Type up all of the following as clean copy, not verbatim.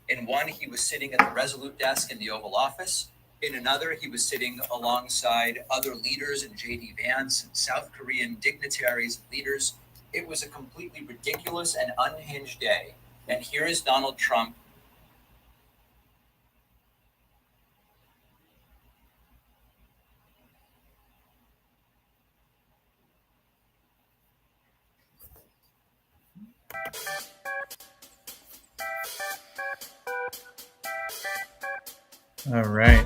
In one, he was sitting at the Resolute desk in the Oval Office. In another, he was sitting alongside other leaders and J.D. Vance and South Korean dignitaries and leaders. It was a completely ridiculous and unhinged day. And here is Donald Trump. All right.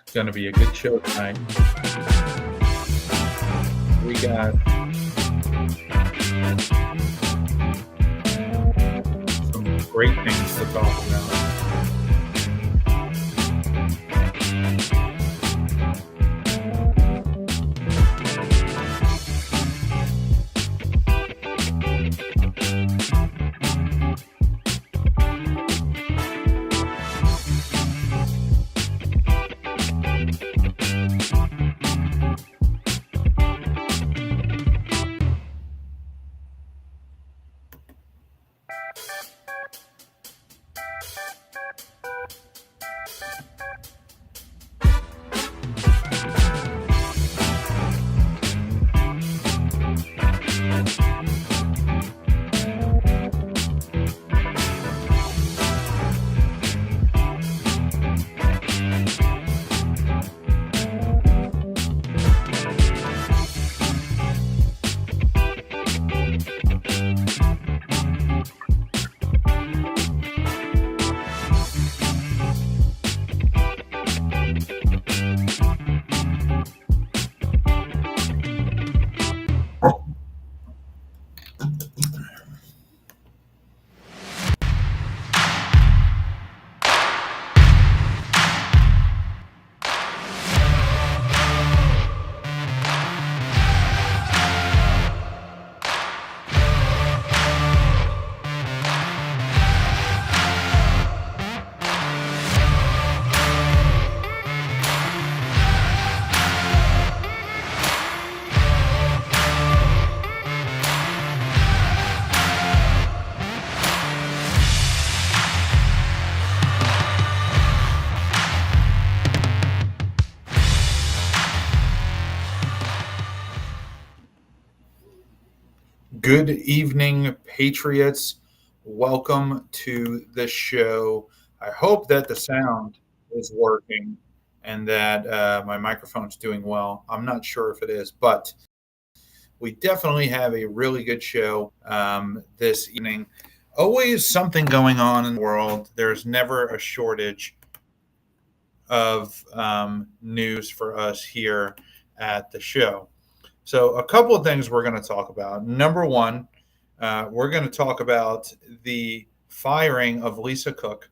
It's going to be a good show tonight. We got some great things to talk about. Good evening, Patriots. Welcome to the show. I hope that the sound is working and that my microphone's doing well. I'm not sure if it is, but we definitely have a really good show this evening. Always something going on in the world. There's never a shortage of news for us here at the show. So, a couple of things we're going to talk about. Number one, we're going to talk about the firing of Lisa Cook,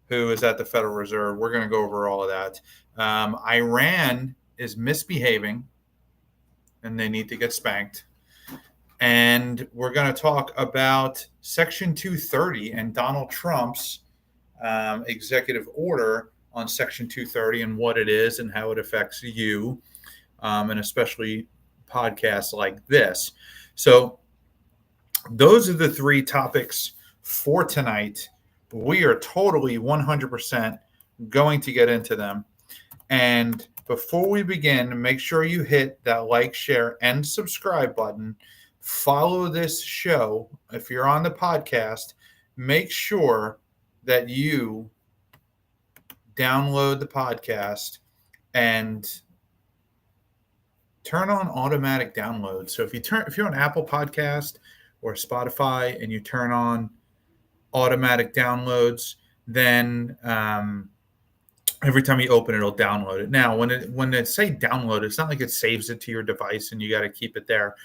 who is at the Federal Reserve. We're going to go over all of that. Iran is misbehaving, and they need to get spanked. And we're going to talk about Section 230 and Donald Trump's executive order on Section 230 and what it is and how it affects you, and especially podcasts like this. So those are the three topics for tonight. We are totally 100% going to get into them. And before we begin, make sure you hit that like, share, and subscribe button. Follow this show. If you're on the podcast, make sure that you download the podcast and turn on automatic download. So if you're on Apple Podcast or Spotify and you turn on automatic downloads, then every time you open it, it'll download it. Now, when it say download, it's not like it saves it to your device and you got to keep it there.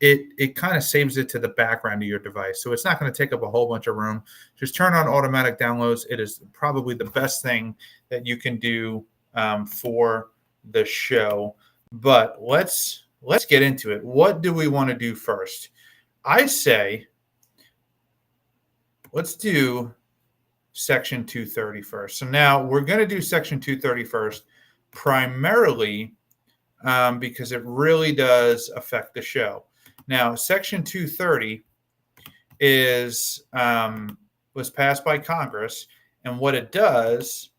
It kind of saves it to the background of your device. So it's not going to take up a whole bunch of room. Just turn on automatic downloads. It is probably the best thing that you can do for the show. But let's get into it. What do we want to do first? I say let's do Section 230 first. So now we're going to do Section 230 first, primarily because it really does affect the show. Now, Section 230 was passed by Congress, and what it does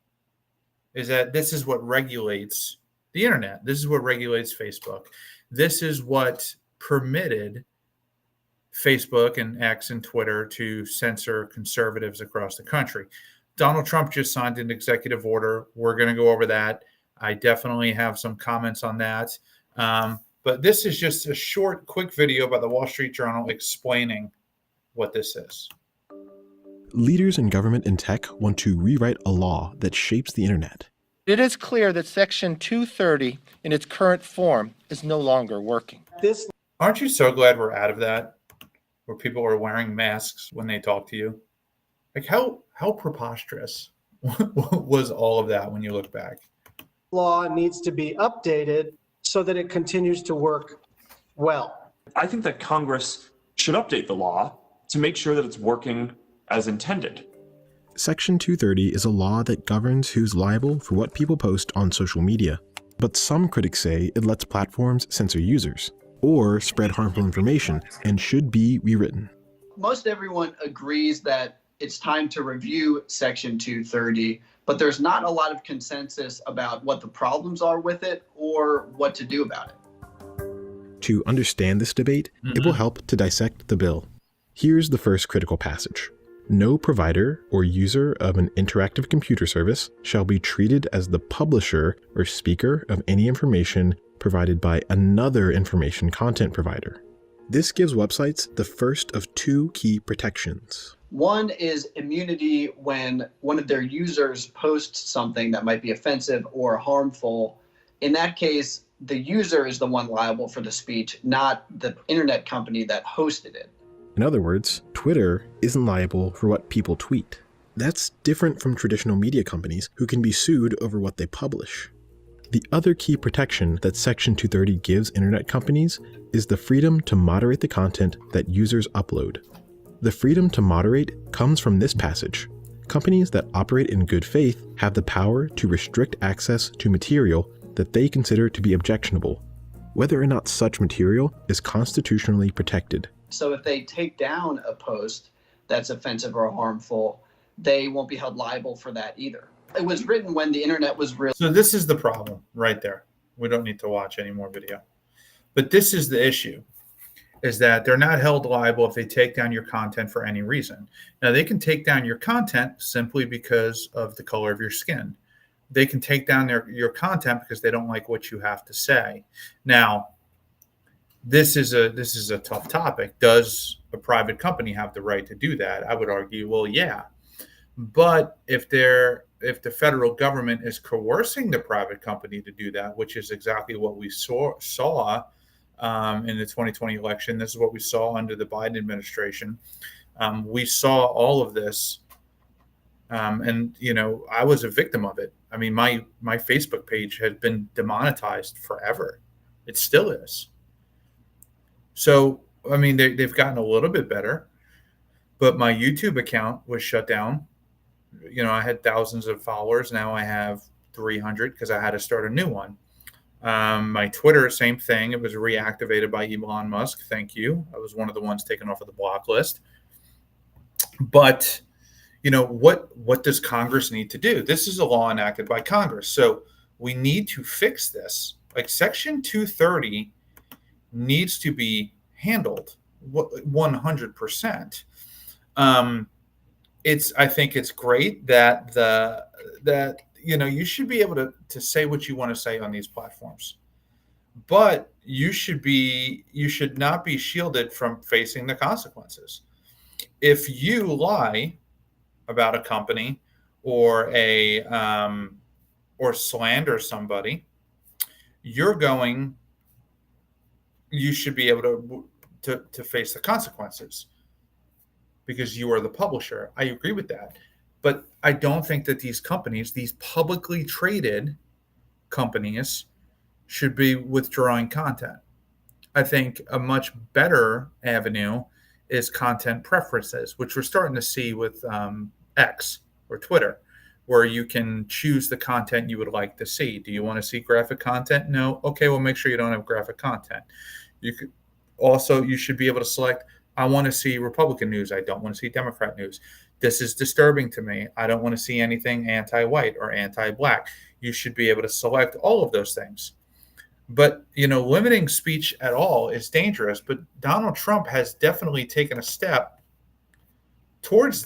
is that this is what regulates the internet. This is what regulates Facebook. This is what permitted Facebook and X and Twitter to censor conservatives across the country. Donald Trump just signed an executive order. We're going to go over that. I definitely have some comments on that. But this is just a short, quick video by the Wall Street Journal explaining what this is. Leaders in government and tech want to rewrite a law that shapes the internet. It is clear that Section 230 in its current form is no longer working. Aren't you so glad we're out of that, where people are wearing masks when they talk to you? Like how preposterous was all of that when you look back? Law needs to be updated so that it continues to work well. I think that Congress should update the law to make sure that it's working as intended. Section 230 is a law that governs who's liable for what people post on social media. But some critics say it lets platforms censor users or spread harmful information and should be rewritten. Most everyone agrees that it's time to review Section 230, but there's not a lot of consensus about what the problems are with it or what to do about it. To understand this debate, it will help to dissect the bill. Here's the first critical passage. No provider or user of an interactive computer service shall be treated as the publisher or speaker of any information provided by another information content provider. This gives websites the first of two key protections. One is immunity when one of their users posts something that might be offensive or harmful. In that case, the user is the one liable for the speech, not the internet company that hosted it. In other words, Twitter isn't liable for what people tweet. That's different from traditional media companies who can be sued over what they publish. The other key protection that Section 230 gives internet companies is the freedom to moderate the content that users upload. The freedom to moderate comes from this passage. Companies that operate in good faith have the power to restrict access to material that they consider to be objectionable, whether or not such material is constitutionally protected. So if they take down a post that's offensive or harmful, they won't be held liable for that either. It was written when the internet was real. So this is the problem right there. We don't need to watch any more video. But this is the issue, is that they're not held liable if they take down your content for any reason. Now, they can take down your content simply because of the color of your skin. They can take down your content because they don't like what you have to say. Now, this is a tough topic. Does a private company have the right to do that? I would argue, well, yeah. But if the federal government is coercing the private company to do that, which is exactly what we saw in the 2020 election, this is what we saw under the Biden administration. We saw all of this, and I was a victim of it. I mean, my Facebook page has been demonetized forever. It still is. So, I mean, they've gotten a little bit better, but my YouTube account was shut down I had thousands of followers. Now I have 300 because I had to start a new one. My Twitter, same thing. It was reactivated by Elon Musk. Thank you. I was one of the ones taken off of the block list. But what does Congress need to do? This is a law enacted by Congress, so we need to fix this. Like Section 230 needs to be handled 100%. I think it's great that you should be able to say what you want to say on these platforms, but you should not be shielded from facing the consequences. If you lie about a company or or slander somebody, you should be able to face the consequences because you are the publisher. I agree with that. But I don't think that these companies, these publicly traded companies, should be withdrawing content. I think a much better avenue is content preferences, which we're starting to see with X or Twitter, where you can choose the content you would like to see. Do you want to see graphic content? No. Okay, well, make sure you don't have graphic content. You should be able to select, I want to see Republican news. I don't want to see Democrat news. This is disturbing to me. I don't want to see anything anti-white or anti-black. You should be able to select all of those things. But, limiting speech at all is dangerous. But Donald Trump has definitely taken a step towards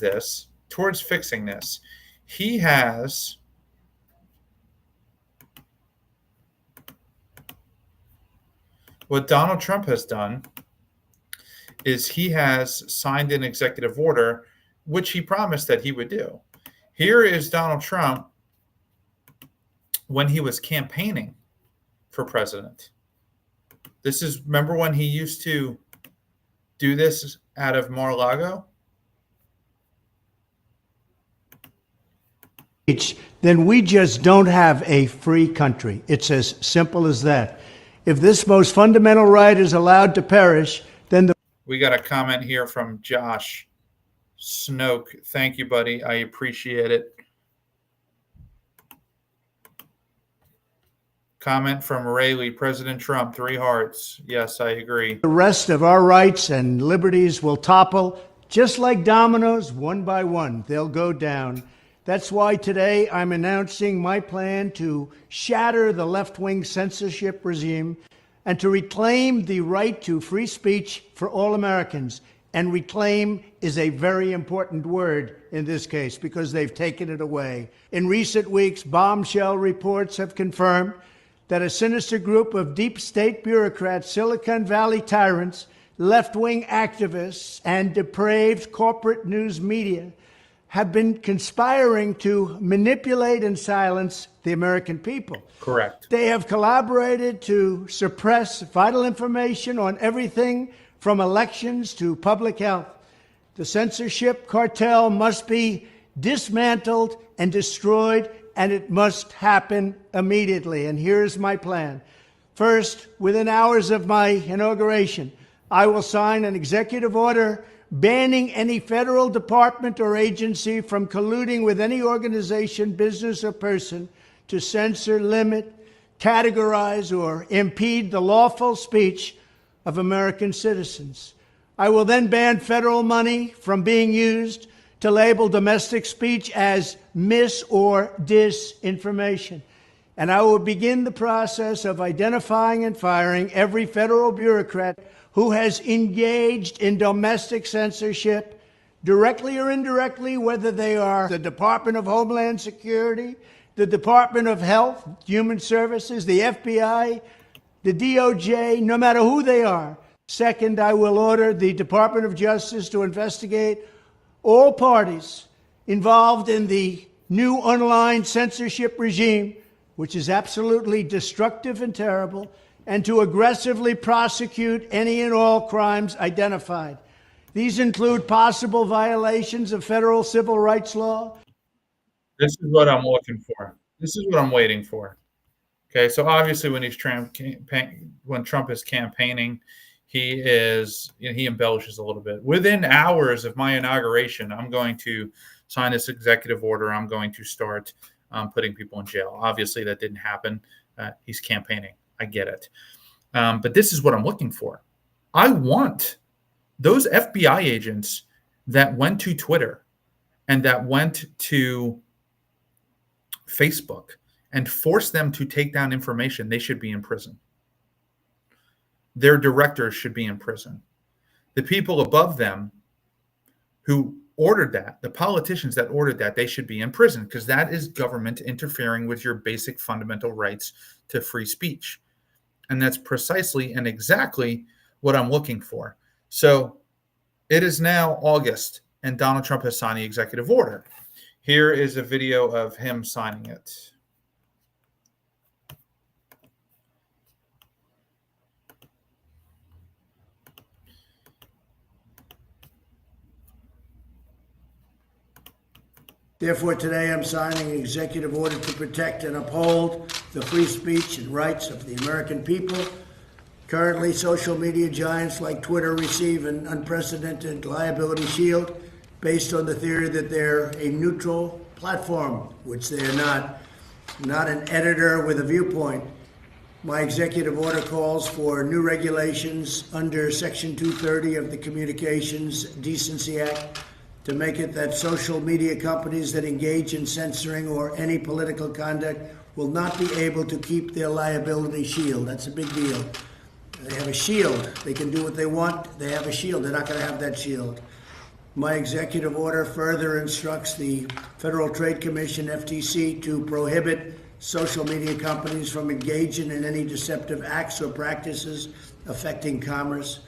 fixing this. What Donald Trump has done is he has signed an executive order, which he promised that he would do. Here is Donald Trump when he was campaigning for president. Remember when he used to do this out of Mar-a-Lago? Then we just don't have a free country. It's as simple as that. If this most fundamental right is allowed to perish, then we got a comment here from Josh Snoke. Thank you, buddy. I appreciate it. Comment from Rayleigh, President Trump, 3 hearts. Yes, I agree. The rest of our rights and liberties will topple just like dominoes, one by one. They'll go down. That's why today I'm announcing my plan to shatter the left-wing censorship regime and to reclaim the right to free speech for all Americans. And reclaim is a very important word in this case because they've taken it away. In recent weeks, bombshell reports have confirmed that a sinister group of deep state bureaucrats, Silicon Valley tyrants, left-wing activists, and depraved corporate news media have been conspiring to manipulate and silence the American people. Correct. They have collaborated to suppress vital information on everything from elections to public health. The censorship cartel must be dismantled and destroyed, and it must happen immediately. And here's my plan. First, within hours of my inauguration, I will sign an executive order banning any federal department or agency from colluding with any organization, business, or person to censor, limit, categorize, or impede the lawful speech of American citizens. I will then ban federal money from being used to label domestic speech as mis- or disinformation. And I will begin the process of identifying and firing every federal bureaucrat who has engaged in domestic censorship, directly or indirectly, whether they are the Department of Homeland Security, the Department of Health, Human Services, the FBI, the DOJ, no matter who they are. Second, I will order the Department of Justice to investigate all parties involved in the new online censorship regime, which is absolutely destructive and terrible, and to aggressively prosecute any and all crimes identified. These include possible violations of federal civil rights law. This is what I'm looking for. This is what I'm waiting for. Okay, so obviously when Trump is campaigning, he embellishes a little bit. Within hours of my inauguration, I'm going to sign this executive order. I'm going to start putting people in jail. Obviously, that didn't happen. He's campaigning. I get it. But this is what I'm looking for. I want those FBI agents that went to Twitter and that went to Facebook and forced them to take down information. They should be in prison. Their directors should be in prison. The people above them who ordered that, the politicians that ordered that, they should be in prison, because that is government interfering with your basic fundamental rights to free speech. And that's precisely and exactly what I'm looking for. So it is now August, and Donald Trump has signed the executive order. Here is a video of him signing it. Therefore, today I'm signing an executive order to protect and uphold the free speech and rights of the American people. Currently, social media giants like Twitter receive an unprecedented liability shield based on the theory that they're a neutral platform, which they are not an editor with a viewpoint. My executive order calls for new regulations under Section 230 of the Communications Decency Act to make it that social media companies that engage in censoring or any political conduct will not be able to keep their liability shield. That's a big deal. They have a shield. They can do what they want. They have a shield. They're not going to have that shield. My executive order further instructs the Federal Trade Commission, FTC, to prohibit social media companies from engaging in any deceptive acts or practices affecting commerce.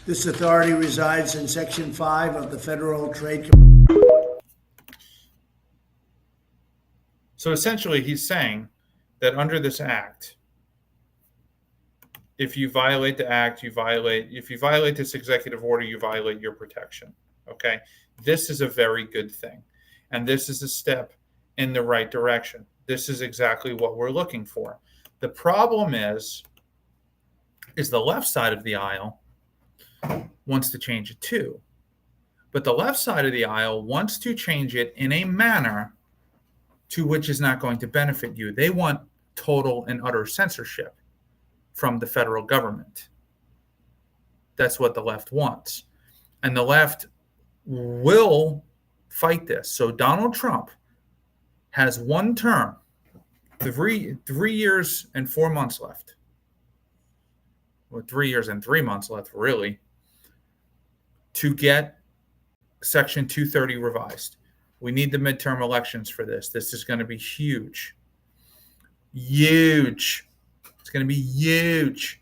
This authority resides in Section 5 of the Federal Trade Commission. So essentially, he's saying that under this act, if you violate the act, if you violate this executive order, you violate your protection. Okay? This is a very good thing. And this is a step in the right direction. This is exactly what we're looking for. The problem is the left side of the aisle wants to change it too. But the left side of the aisle wants to change it in a manner to which is not going to benefit you. They want total and utter censorship from the federal government. That's what the left wants. And the left will fight this. So Donald Trump has one term, 3 years and 4 months left. Well, 3 years and 3 months left, really, to get Section 230 revised. We need the midterm elections for this. This is going to be huge. Huge. It's going to be huge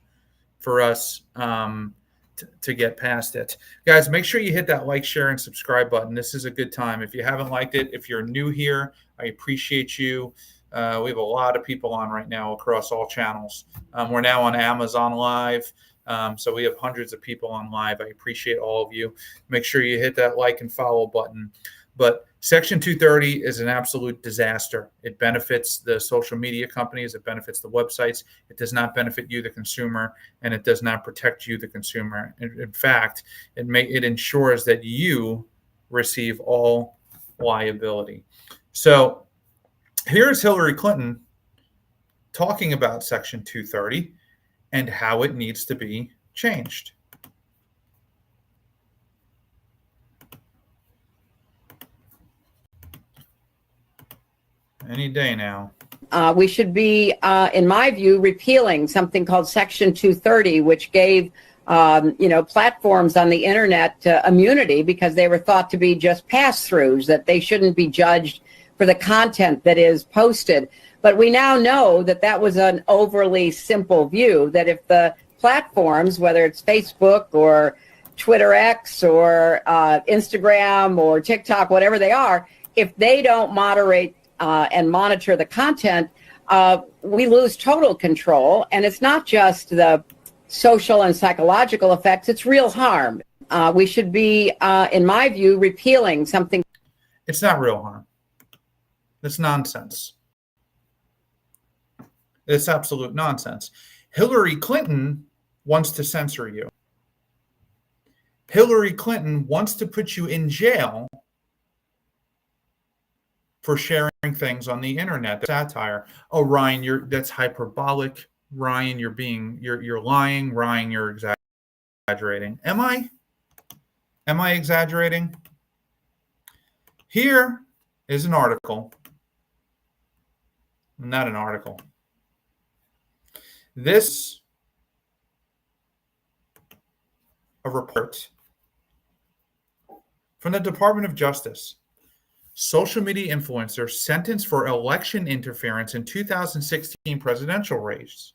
for us to get past it. Guys, make sure you hit that like, share, and subscribe button. This is a good time. If you haven't liked it, if you're new here, I appreciate you. We have a lot of people on right now across all channels. We're now on Amazon Live. So we have hundreds of people on live. I appreciate all of you. Make sure you hit that like and follow button. But Section 230 is an absolute disaster. It benefits the social media companies. It benefits the websites. It does not benefit you, the consumer, and it does not protect you, the consumer. In fact, it ensures that you receive all liability. So here's Hillary Clinton talking about Section 230 and how it needs to be changed. Any day now. We should be, in my view, repealing something called Section 230, which gave, platforms on the internet immunity because they were thought to be just pass-throughs, that they shouldn't be judged for the content that is posted. But we now know that that was an overly simple view, that if the platforms, whether it's Facebook or Twitter X or Instagram or TikTok, whatever they are, if they don't moderate and monitor the content, we lose total control. And it's not just the social and psychological effects, it's real harm. We should be, in my view, repealing something. It's not real harm. It's nonsense. It's absolute nonsense. Hillary Clinton wants to censor you. Hillary Clinton wants to put you in jail for sharing things on the internet. Satire. Oh, Ryan, that's hyperbolic. Ryan, you're lying. Ryan, you're exaggerating. Am I? Am I exaggerating? Here is an article. Not an article. This a report from the Department of Justice. Social media influencer sentenced for election interference in 2016 presidential race.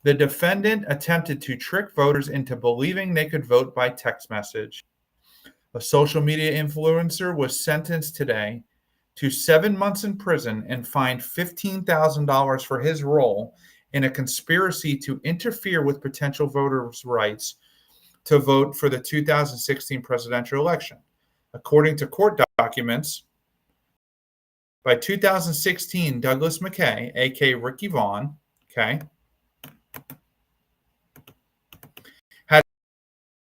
The defendant attempted to trick voters into believing they could vote by text message. A social media influencer was sentenced today to 7 months in prison and fined $15,000 for his role in a conspiracy to interfere with potential voters' rights to vote for the 2016 presidential election. According to court documents, by 2016, Douglas McKay, aka Ricky Vaughn, had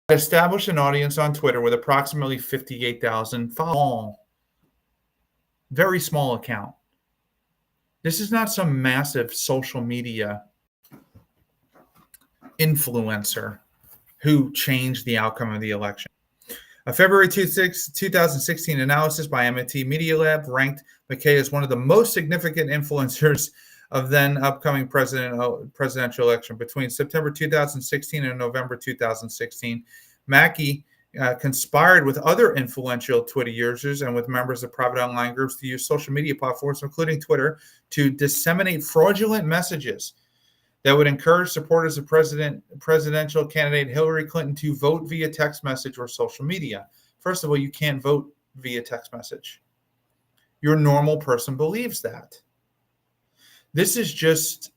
established an audience on Twitter with approximately 58,000 followers. Very small account. This is not some massive social media influencer who changed the outcome of the election. A February 2016 analysis by MIT Media Lab ranked McKay as one of the most significant influencers of then upcoming presidential election. Between September 2016 and November 2016, Mackey conspired with other influential Twitter users and with members of private online groups to use social media platforms, including Twitter, to disseminate fraudulent messages that would encourage supporters of presidential candidate Hillary Clinton to vote via text message or social media. First of all, you can't vote via text message. Your normal person believes that. This is just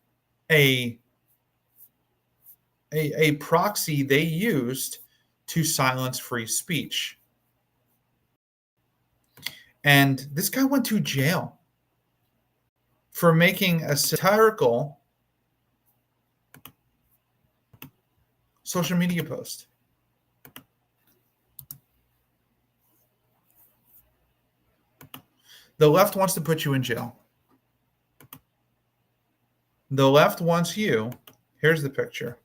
a proxy they used to silence free speech. And this guy went to jail for making a satirical social media post. The left wants to put you in jail. The left wants you. Here's the picture.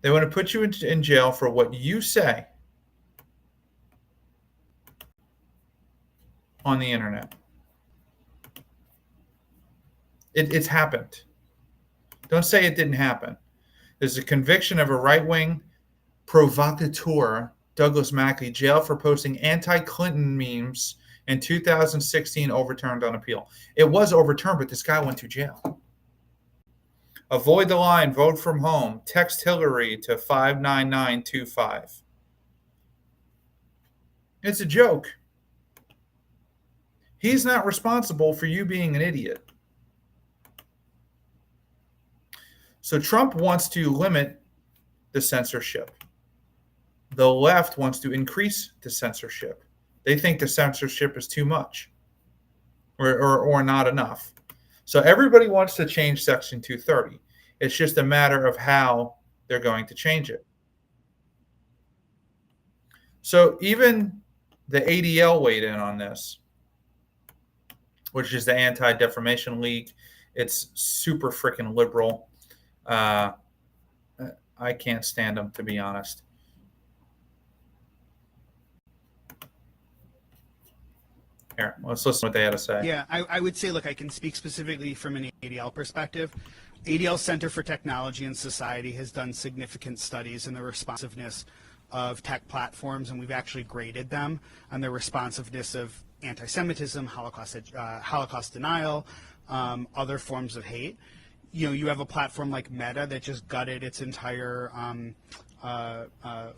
They want to put you in jail for what you say on the internet. It's happened. Don't say it didn't happen. There's a conviction of a right-wing provocateur, Douglas Mackey, jailed for posting anti-Clinton memes in 2016, overturned on appeal. It was overturned, but this guy went to jail. Avoid the line, vote from home. Text Hillary to 59925. It's a joke. He's not responsible for you being an idiot. So Trump wants to limit the censorship. The left wants to increase the censorship. They think the censorship is too much or not enough. So everybody wants to change Section 230. It's just a matter of how they're going to change it. So even the ADL weighed in on this, which is the Anti-Defamation League. It's super freaking liberal. I can't stand them, to be honest. Here, let's listen to what they had to say. Yeah, I would say, look, I can speak specifically from an ADL perspective. ADL Center for Technology and Society has done significant studies in the responsiveness of tech platforms, and we've actually graded them on their responsiveness of anti-Semitism, Holocaust denial, other forms of hate. You know, you have a platform like Meta that just gutted its entire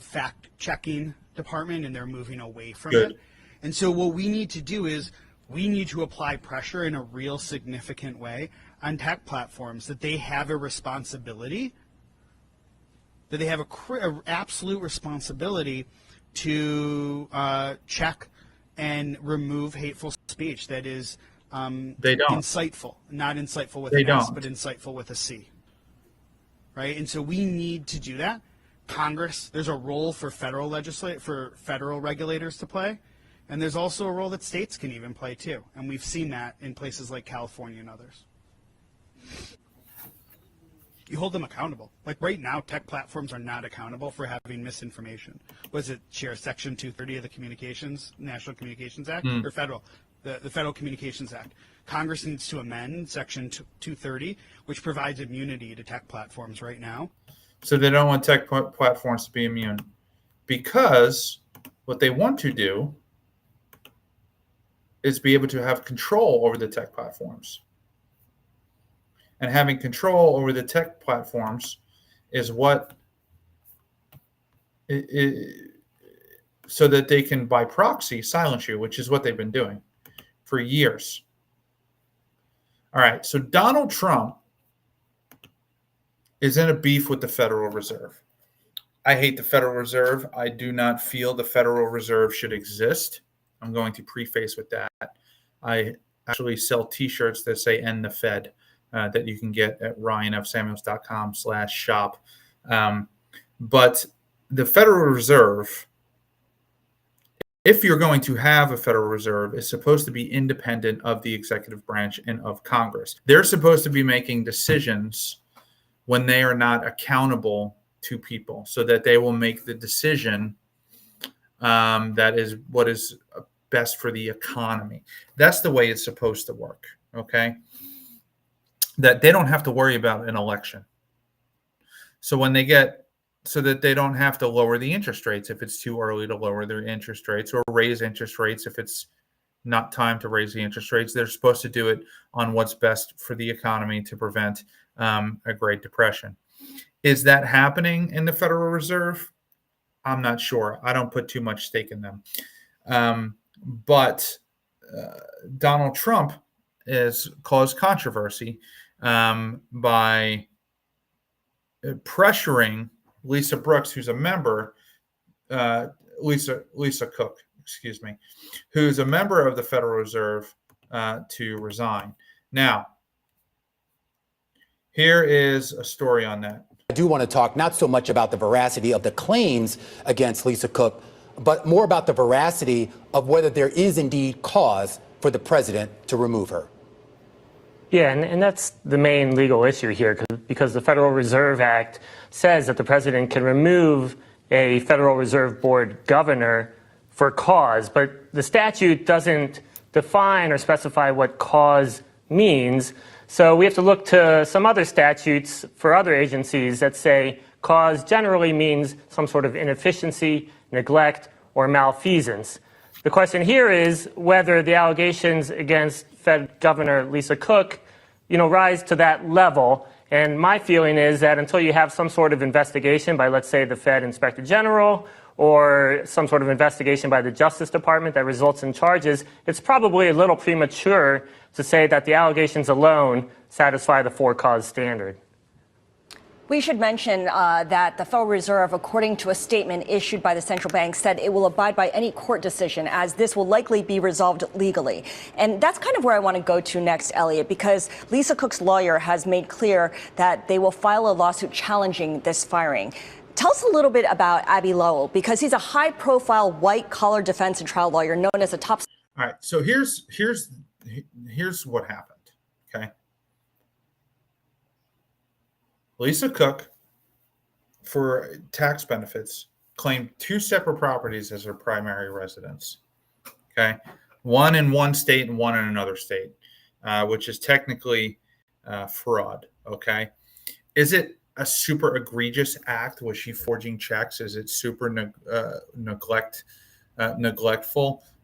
fact-checking department, and they're moving away from it. And so what we need to do is we need to apply pressure in a real significant way on tech platforms that they have a responsibility, that they have a absolute responsibility to check and remove hateful speech that is they don't. insightful, not insightful with they an don't. S, but insightful with a C. Right? And so we need to do that. Congress. There's a role for federal regulators to play, and there's also a role that states can even play too. And we've seen that in places like California and others. You hold them accountable. Like right now, tech platforms are not accountable for having misinformation. Was it Section 230 of the National Communications Act, or federal? The Federal Communications Act. Congress needs to amend Section 230, which provides immunity to tech platforms right now. So they don't want tech platforms to be immune, because what they want to do is be able to have control over the tech platforms. And having control over the tech platforms is what so that they can, by proxy, silence you, which is what they've been doing for years. All right, so Donald Trump is in a beef with the Federal Reserve. I hate the Federal Reserve. I do not feel the Federal Reserve should exist. I'm going to preface with that. I actually sell T-shirts that say "End the Fed." That you can get at ryanfsamuels.com/shop. But the Federal Reserve, if you're going to have a Federal Reserve, is supposed to be independent of the executive branch and of Congress. They're supposed to be making decisions when they are not accountable to people, so that they will make the decision that is what is best for the economy. That's the way it's supposed to work, okay? That they don't have to worry about an election. So that they don't have to lower the interest rates if it's too early to lower their interest rates, or raise interest rates if it's not time to raise the interest rates. They're supposed to do it on what's best for the economy to prevent a Great Depression. Is that happening in the Federal Reserve? I'm not sure. I don't put too much stake in them. But Donald Trump has caused controversy by pressuring Lisa Brooks, who's a member, Lisa Cook, excuse me, who's a member of the Federal Reserve, to resign. Now, here is a story on that. I do want to talk not so much about the veracity of the claims against Lisa Cook, but more about the veracity of whether there is indeed cause for the president to remove her. Yeah, and that's the main legal issue here, because the Federal Reserve Act says that the president can remove a Federal Reserve Board governor for cause, but the statute doesn't define or specify what cause means. So we have to look to some other statutes for other agencies that say cause generally means some sort of inefficiency, neglect, or malfeasance. The question here is whether the allegations against Fed Governor Lisa Cook, rise to that level. And my feeling is that until you have some sort of investigation by, let's say, the Fed Inspector General, or some sort of investigation by the Justice Department that results in charges, it's probably a little premature to say that the allegations alone satisfy the for-cause standard. We should mention that the Federal Reserve, according to a statement issued by the central bank, said it will abide by any court decision, as this will likely be resolved legally. And that's kind of where I want to go to next, Elliot, because Lisa Cook's lawyer has made clear that they will file a lawsuit challenging this firing. Tell us a little bit about Abby Lowell, because he's a high-profile white-collar defense and trial lawyer known as a top. All right, so here's what happened, okay? Lisa Cook, for tax benefits, claimed two separate properties as her primary residence, okay? One in one state and one in another state, which is technically fraud, okay? Is it a super egregious act? Was she forging checks? Is it super neglectful?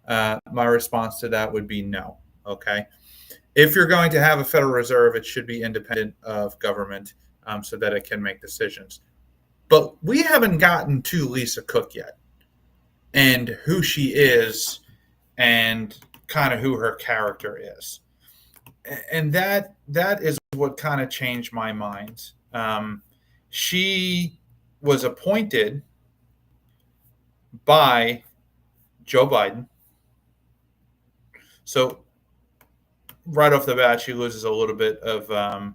My response to that would be no, okay? If you're going to have a Federal Reserve, it should be independent of government, so that it can make decisions. But we haven't gotten to Lisa Cook yet, and who she is, and kind of who her character is. And that is what kind of changed my mind. She was appointed by Joe Biden. So right off the bat, she loses a little bit of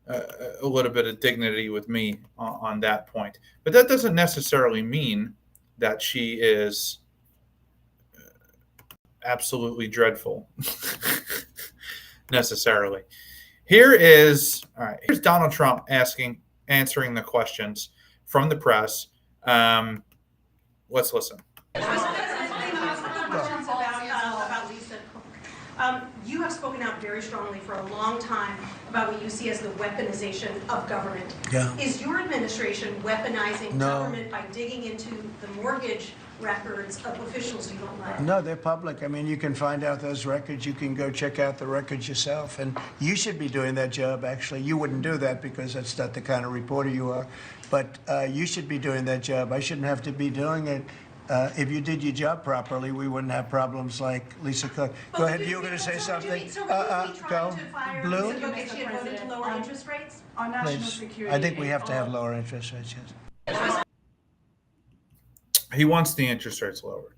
a little bit of dignity with me on that point. But that doesn't necessarily mean that she is absolutely dreadful necessarily. Here's Donald Trump answering the questions from the press. Let's listen. You have spoken out very strongly for a long time about what you see as the weaponization of government. Yeah. Is your administration weaponizing government by digging into the mortgage records of officials you don't like? No, they're public. I mean, you can find out those records. You can go check out the records yourself. And you should be doing that job, actually. You wouldn't do that because that's not the kind of reporter you are. But you should be doing that job. I shouldn't have to be doing it. If you did your job properly, we wouldn't have problems like Lisa Cook. Go ahead. You were going to say something. Go. Blue. If she had voted to lower interest rates on national security. I think we have to have lower interest rates, yes. He wants the interest rates lowered,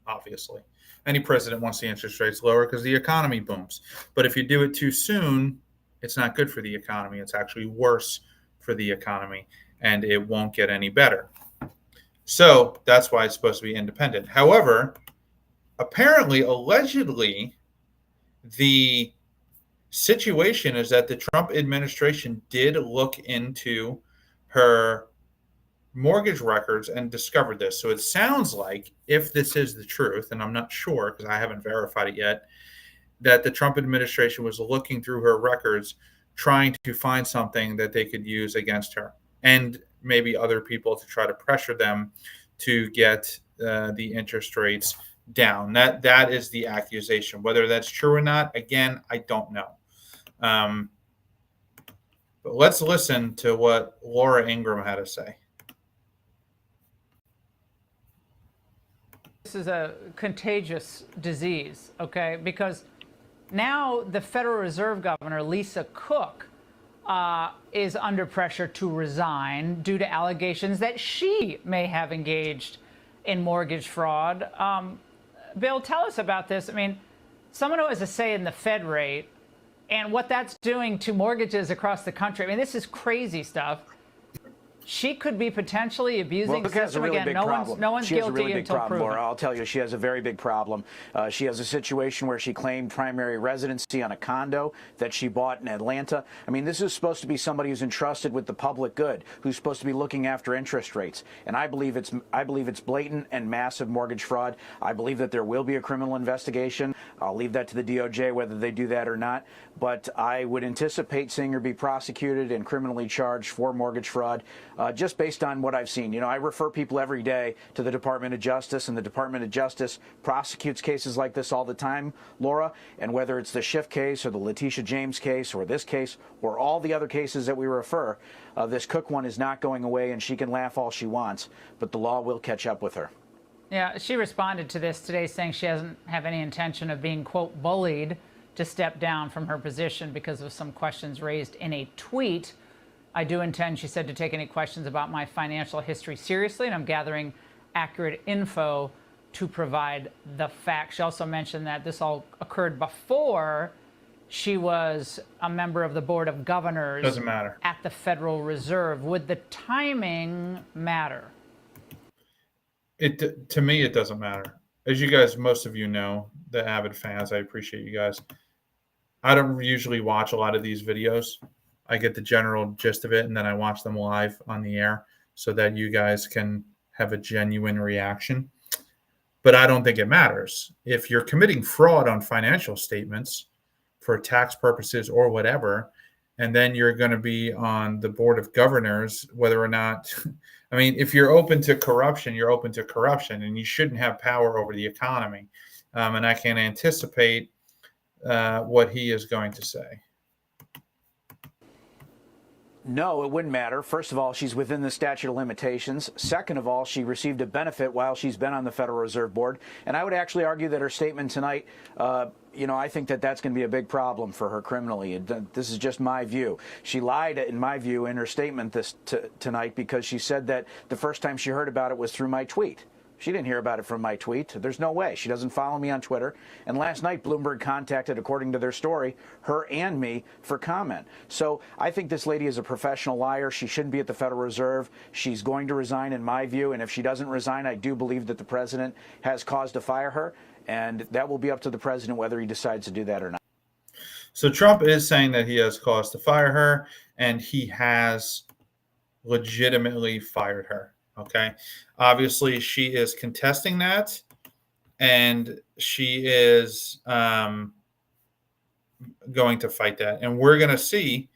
obviously. Any president wants the interest rates lower because the economy booms. But if you do it too soon, it's not good for the economy. It's actually worse for the economy, and it won't get any better. So that's why it's supposed to be independent. However, apparently, allegedly, the situation is that the Trump administration did look into her mortgage records and discovered this. So it sounds like, if this is the truth, and I'm not sure because I haven't verified it yet, that the Trump administration was looking through her records, trying to find something that they could use against her and maybe other people to try to pressure them to get the interest rates down. That is the accusation. Whether that's true or not, again, I don't know. But let's listen to what Laura Ingraham had to say. This is a contagious disease, okay? Because now the Federal Reserve Governor, Lisa Cook, is under pressure to resign due to allegations that she may have engaged in mortgage fraud. Bill, tell us about this. I mean, someone who has a say in the Fed rate and what that's doing to mortgages across the country. I mean, this is crazy stuff. She could be potentially abusing the system again. No one's guilty until proven. Laura, I'll tell you, she has a very big problem. She has a situation where she claimed primary residency on a condo that she bought in Atlanta. I mean, this is supposed to be somebody who's entrusted with the public good, who's supposed to be looking after interest rates. And I believe it's blatant and massive mortgage fraud. I believe that there will be a criminal investigation. I'll leave that to the DOJ whether they do that or not. But I would anticipate seeing her be prosecuted and criminally charged for mortgage fraud. Just based on what I've seen. You know, I refer people every day to the Department of Justice, and the Department of Justice prosecutes cases like this all the time, Laura. And whether it's the Schiff case or the Letitia James case or this case or all the other cases that we refer, this Cook one is not going away, and she can laugh all she wants, but the law will catch up with her. Yeah, she responded to this today saying she doesn't have any intention of being, quote, bullied to step down from her position because of some questions raised in a tweet. I do intend, she said, to take any questions about my financial history seriously, and I'm gathering accurate info to provide the facts. She also mentioned that this all occurred before she was a member of the Board of Governors. Doesn't matter. At the Federal Reserve. Would the timing matter? To me, it doesn't matter. As you guys, most of you know, the avid fans, I appreciate you guys. I don't usually watch a lot of these videos. I get the general gist of it, and then I watch them live on the air so that you guys can have a genuine reaction. But I don't think it matters. If you're committing fraud on financial statements for tax purposes or whatever, and then you're going to be on the Board of Governors, whether or not, I mean, if you're open to corruption, you're open to corruption, and you shouldn't have power over the economy. And I can anticipate what he is going to say. No, it wouldn't matter. First of all, she's within the statute of limitations. Second of all, she received a benefit while she's been on the Federal Reserve Board. And I would actually argue that her statement tonight, I think that that's going to be a big problem for her criminally. This is just my view. She lied, in my view, in her statement tonight because she said that the first time she heard about it was through my tweet. She didn't hear about it from my tweet. There's no way. She doesn't follow me on Twitter. And last night, Bloomberg contacted, according to their story, her and me for comment. So I think this lady is a professional liar. She shouldn't be at the Federal Reserve. She's going to resign, in my view. And if she doesn't resign, I do believe that the president has cause to fire her. And that will be up to the president whether he decides to do that or not. So Trump is saying that he has cause to fire her, and he has legitimately fired her. Okay. Obviously, she is contesting that, and she is going to fight that. And we're going to see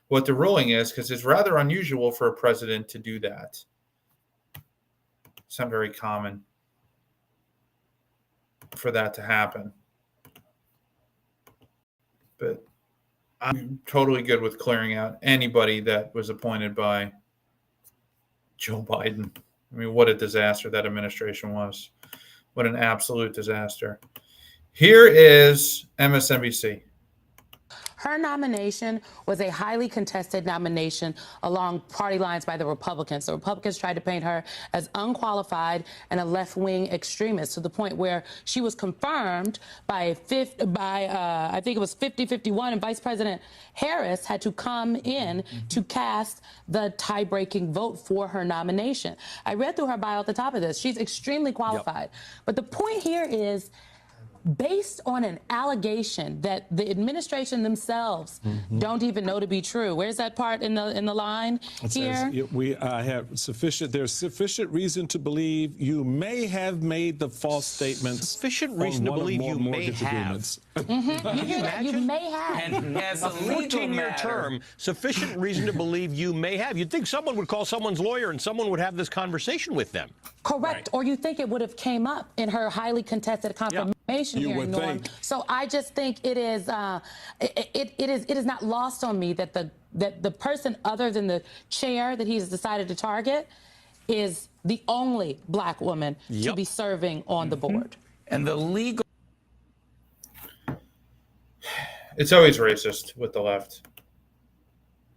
what the ruling is, because it's rather unusual for a president to do that. It's not very common for that to happen. But I'm totally good with clearing out anybody that was appointed by Joe Biden. I mean, what a disaster that administration was. What an absolute disaster. Here is MSNBC. Her nomination was a highly contested nomination along party lines by the Republicans. The Republicans tried to paint her as unqualified and a left-wing extremist, to the point where she was confirmed by I think it was 50-51, and Vice President Harris had to come in to cast the tie-breaking vote for her nomination. I read through her bio at the top of this. She's extremely qualified. But the point here is, based on an allegation that the administration themselves don't even know to be true. Where's that part in the line here? We have sufficient. There's sufficient reason to believe you may have made the false statements. Sufficient reason to believe you may have. You may have. And as a 14-year term, sufficient reason to believe you may have. You'd think someone would call someone's lawyer and someone would have this conversation with them. Correct. Right. Or you think it would have came up in her highly contested confirmation hearing, Norm. So I just think it is it is not lost on me that the person other than the chair that he's decided to target is the only black woman to be serving on the board. And the legal. It's always racist with the left.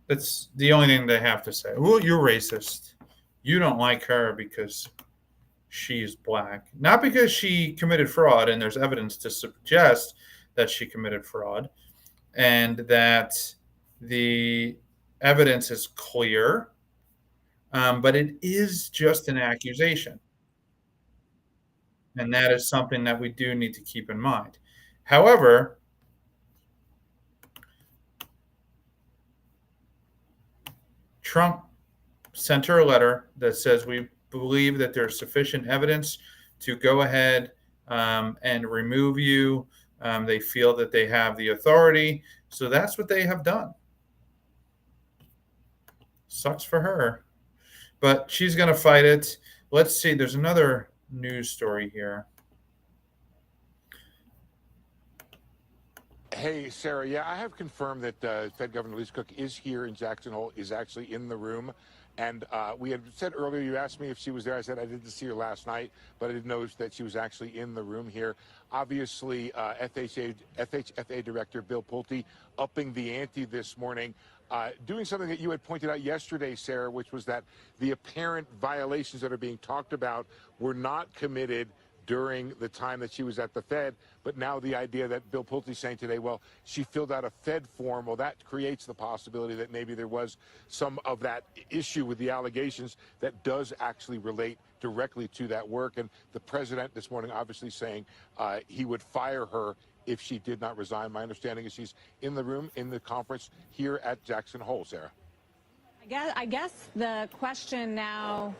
That's the only thing they have to say. Well, you're racist. You don't like her because she's black. Not because she committed fraud, and there's evidence to suggest that she committed fraud, and that the evidence is clear, but it is just an accusation. And that is something that we do need to keep in mind. However, Trump sent her a letter that says we believe that there's sufficient evidence to go ahead and remove you. They feel that they have the authority. So that's what they have done. Sucks for her. But she's going to fight it. Let's see. There's another news story here. Hey, Sarah. Yeah, I have confirmed that Fed Governor Lisa Cook is here in Jackson Hole, is actually in the room. And we had said earlier, you asked me if she was there. I said I didn't see her last night, but I didn't know that she was actually in the room here. Obviously, FHFA Director Bill Pulte upping the ante this morning, doing something that you had pointed out yesterday, Sarah, which was that the apparent violations that are being talked about were not committed during the time that she was at the Fed. But now the idea that Bill Pulte is saying today, well, she filled out a Fed form. Well, that creates the possibility that maybe there was some of that issue with the allegations that does actually relate directly to that work. And the president this morning obviously saying he would fire her if she did not resign. My understanding is she's in the room, in the conference here at Jackson Hole, Sarah. I guess the question now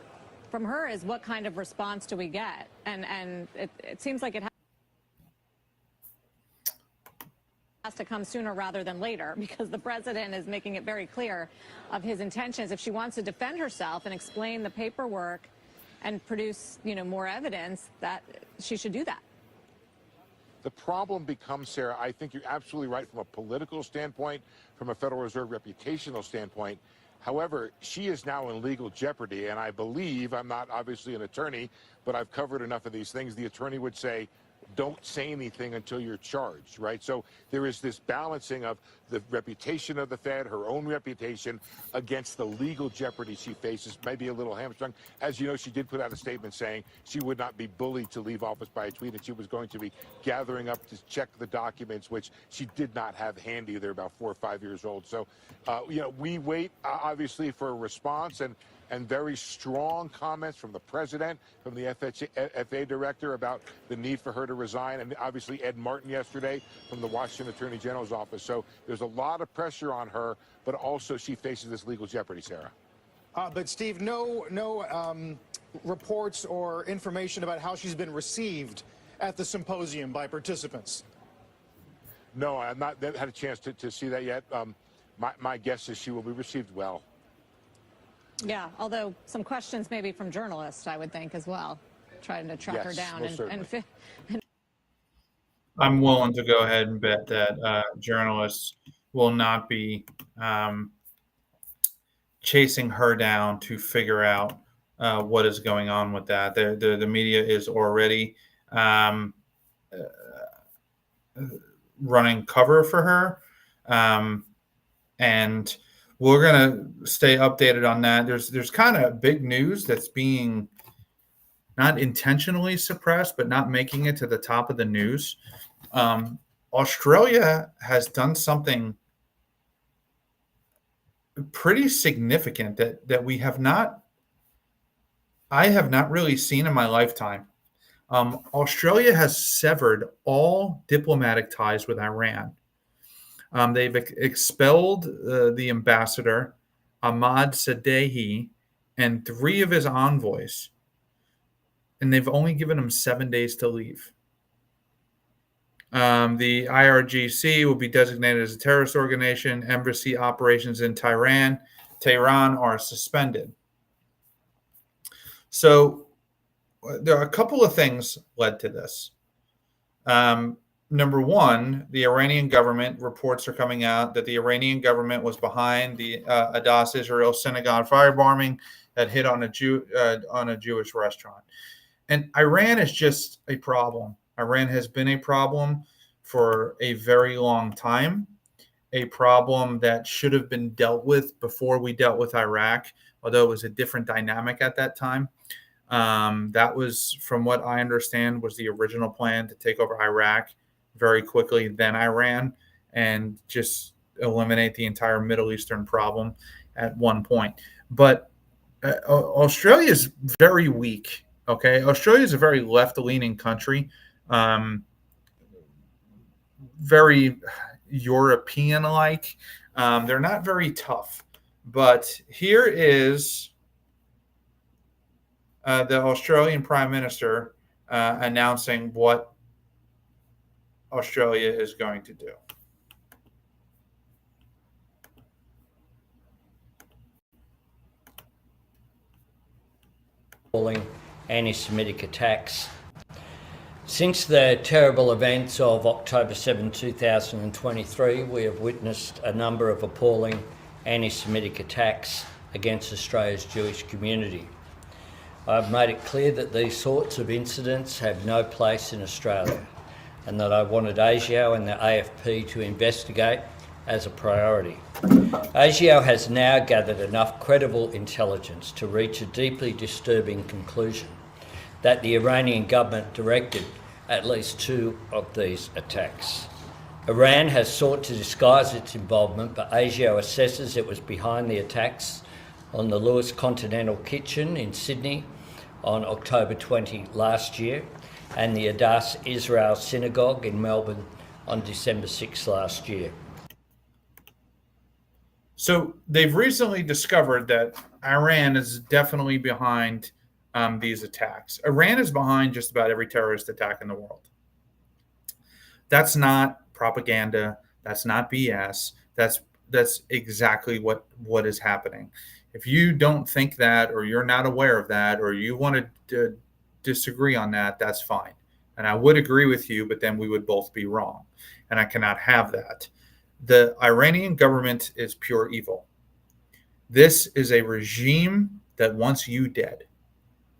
from her is, what kind of response do we get? And it seems like it has to come sooner rather than later, because the president is making it very clear of his intentions. If she wants to defend herself and explain the paperwork and produce, more evidence, that she should do that. The problem becomes, Sarah, I think you're absolutely right from a political standpoint, from a Federal Reserve reputational standpoint. However, she is now in legal jeopardy, and I believe, I'm not obviously an attorney, but I've covered enough of these things, the attorney would say don't say anything until you're charged, right? So there is this balancing of the reputation of the Fed, her own reputation, against the legal jeopardy she faces, maybe a little hamstrung. As you know, she did put out a statement saying she would not be bullied to leave office by a tweet, and she was going to be gathering up to check the documents, which she did not have handy. They're about 4 or 5 years old. So, we wait, obviously, for a response and very strong comments from the president, from the FA director about the need for her to resign, and obviously Ed Martin yesterday from the Washington Attorney General's office. So there's a lot of pressure on her, but also she faces this legal jeopardy, Sarah. But Steve, no reports or information about how she's been received at the symposium by participants. No, I've not had a chance to see that yet. My guess is she will be received well. Yeah, although some questions maybe from journalists, I would think, as well, trying to track her down. I'm willing to go ahead and bet that journalists will not be chasing her down to figure out what is going on with that. The media is already running cover for her. And we're going to stay updated on that. There's kind of big news that's being not intentionally suppressed, but not making it to the top of the news. Australia has done something pretty significant that I have not really seen in my lifetime. Australia has severed all diplomatic ties with Iran. They've expelled the ambassador, Ahmad Sadehi, and 3 of his envoys, and they've only given them 7 days to leave. The IRGC will be designated as a terrorist organization. Embassy operations in Tehran are suspended. So there are a couple of things led to this. Number one, the Iranian government reports are coming out that the Iranian government was behind the Adas Israel synagogue firebombing that hit on a Jewish restaurant. And Iran is just a problem. Iran has been a problem for a very long time, a problem that should have been dealt with before we dealt with Iraq, although it was a different dynamic at that time. That was, from what I understand, was the original plan to take over Iraq very quickly, then Iran, and just eliminate the entire Middle Eastern problem at one point. But Australia is very weak. Okay, Australia is a very left-leaning country, very European-like. They're not very tough. But here is the Australian Prime Minister announcing what Australia is going to do. Calling anti-Semitic attacks. Since the terrible events of October 7, 2023, we have witnessed a number of appalling anti-Semitic attacks against Australia's Jewish community. I've made it clear that these sorts of incidents have no place in Australia, and that I wanted ASIO and the AFP to investigate as a priority. ASIO has now gathered enough credible intelligence to reach a deeply disturbing conclusion that the Iranian government directed at least 2 of these attacks. Iran has sought to disguise its involvement, but ASIO assesses it was behind the attacks on the Lewis Continental Kitchen in Sydney on October 20 last year, and the Adas Israel Synagogue in Melbourne on December 6 last year. So they've recently discovered that Iran is definitely behind these attacks. Iran is behind just about every terrorist attack in the world. That's not propaganda. That's not BS. That's exactly what is happening. If you don't think that, or you're not aware of that, or you want to disagree on that, that's fine. And I would agree with you, but then we would both be wrong. And I cannot have that. The Iranian government is pure evil. This is a regime that wants you dead.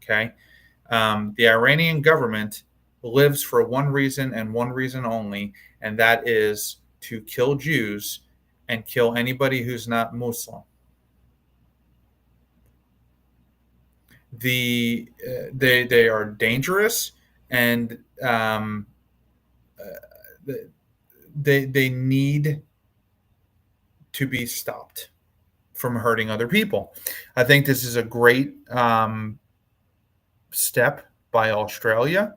Okay? The Iranian government lives for one reason and one reason only, and that is to kill Jews and kill anybody who's not Muslim. They are dangerous, and they need to be stopped from hurting other people. I think this is a great step by Australia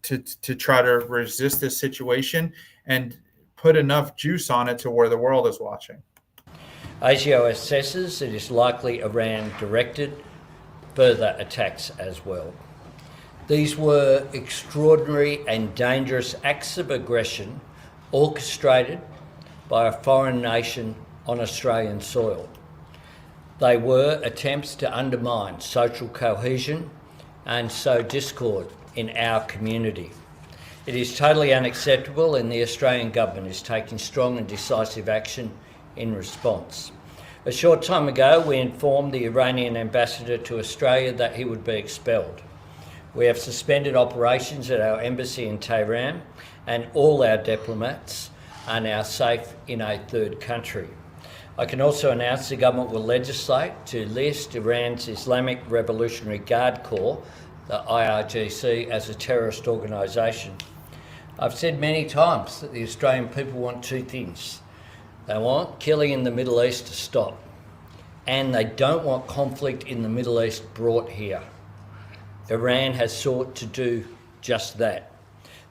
to try to resist this situation and put enough juice on it to where the world is watching. ASIO assesses it is likely Iran directed further attacks as well. These were extraordinary and dangerous acts of aggression orchestrated by a foreign nation on Australian soil. They were attempts to undermine social cohesion and sow discord in our community. It is totally unacceptable, and the Australian government is taking strong and decisive action in response. A short time ago, we informed the Iranian ambassador to Australia that he would be expelled. We have suspended operations at our embassy in Tehran, and all our diplomats are now safe in a third country. I can also announce the government will legislate to list Iran's Islamic Revolutionary Guard Corps, the IRGC, as a terrorist organisation. I've said many times that the Australian people want two things. They want killing in the Middle East to stop, and they don't want conflict in the Middle East brought here. Iran has sought to do just that.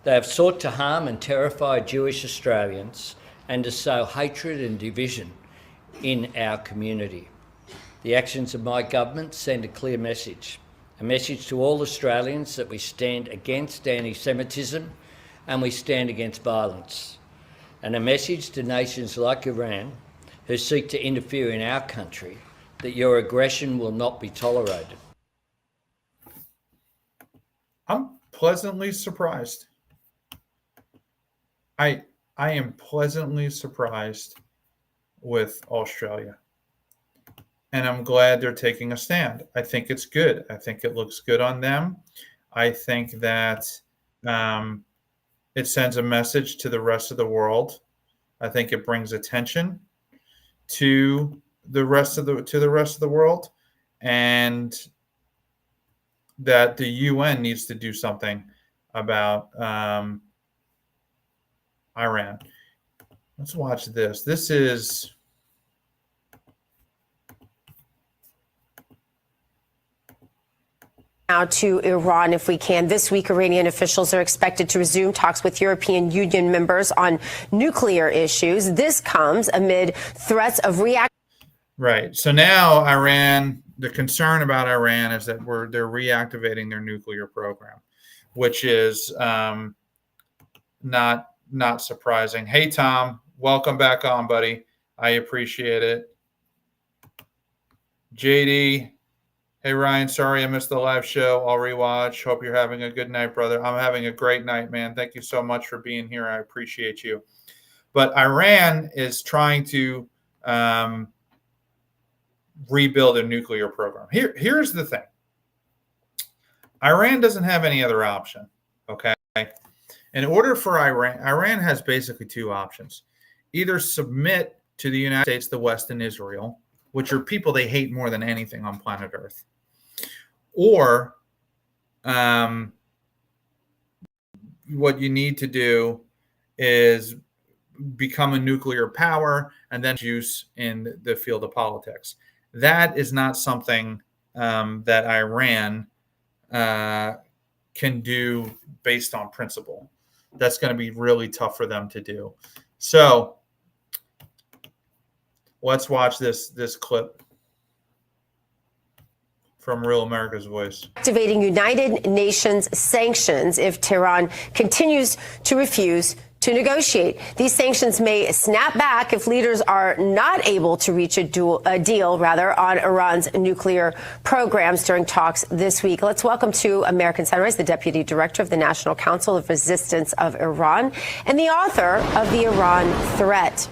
They have sought to harm and terrify Jewish Australians and to sow hatred and division in our community. The actions of my government send a clear message, a message to all Australians that we stand against anti-Semitism and we stand against violence, and a message to nations like Iran who seek to interfere in our country that your aggression will not be tolerated. I'm pleasantly surprised. I am pleasantly surprised with Australia. And I'm glad they're taking a stand. I think it's good. I think it looks good on them. I think that it sends a message to the rest of the world. I think it brings attention to the rest of the world, and that the UN needs to do something about Iran. Let's watch this. This is now to Iran, if we can. This week, Iranian officials are expected to resume talks with European Union members on nuclear issues. This comes amid threats of right. So now Iran, the concern about Iran is that they're reactivating their nuclear program, which is not surprising. Hey, Tom, welcome back on, buddy. I appreciate it. JD. Hey, Ryan, sorry I missed the live show. I'll rewatch. Hope you're having a good night, brother. I'm having a great night, man. Thank you so much for being here. I appreciate you. But Iran is trying to rebuild a nuclear program. Here's the thing. Iran doesn't have any other option, okay? In order for Iran has basically two options. Either submit to the United States, the West, and Israel, which are people they hate more than anything on planet Earth. Or what you need to do is become a nuclear power and then juice in the field of politics. That is not something that Iran can do based on principle. That's going to be really tough for them to do. So let's watch this clip from Real America's Voice. Activating United Nations sanctions if Tehran continues to refuse to negotiate. These sanctions may snap back if leaders are not able to reach a deal on Iran's nuclear programs during talks this week. Let's welcome to American Sunrise the Deputy Director of the National Council of Resistance of Iran and the author of The Iran Threat.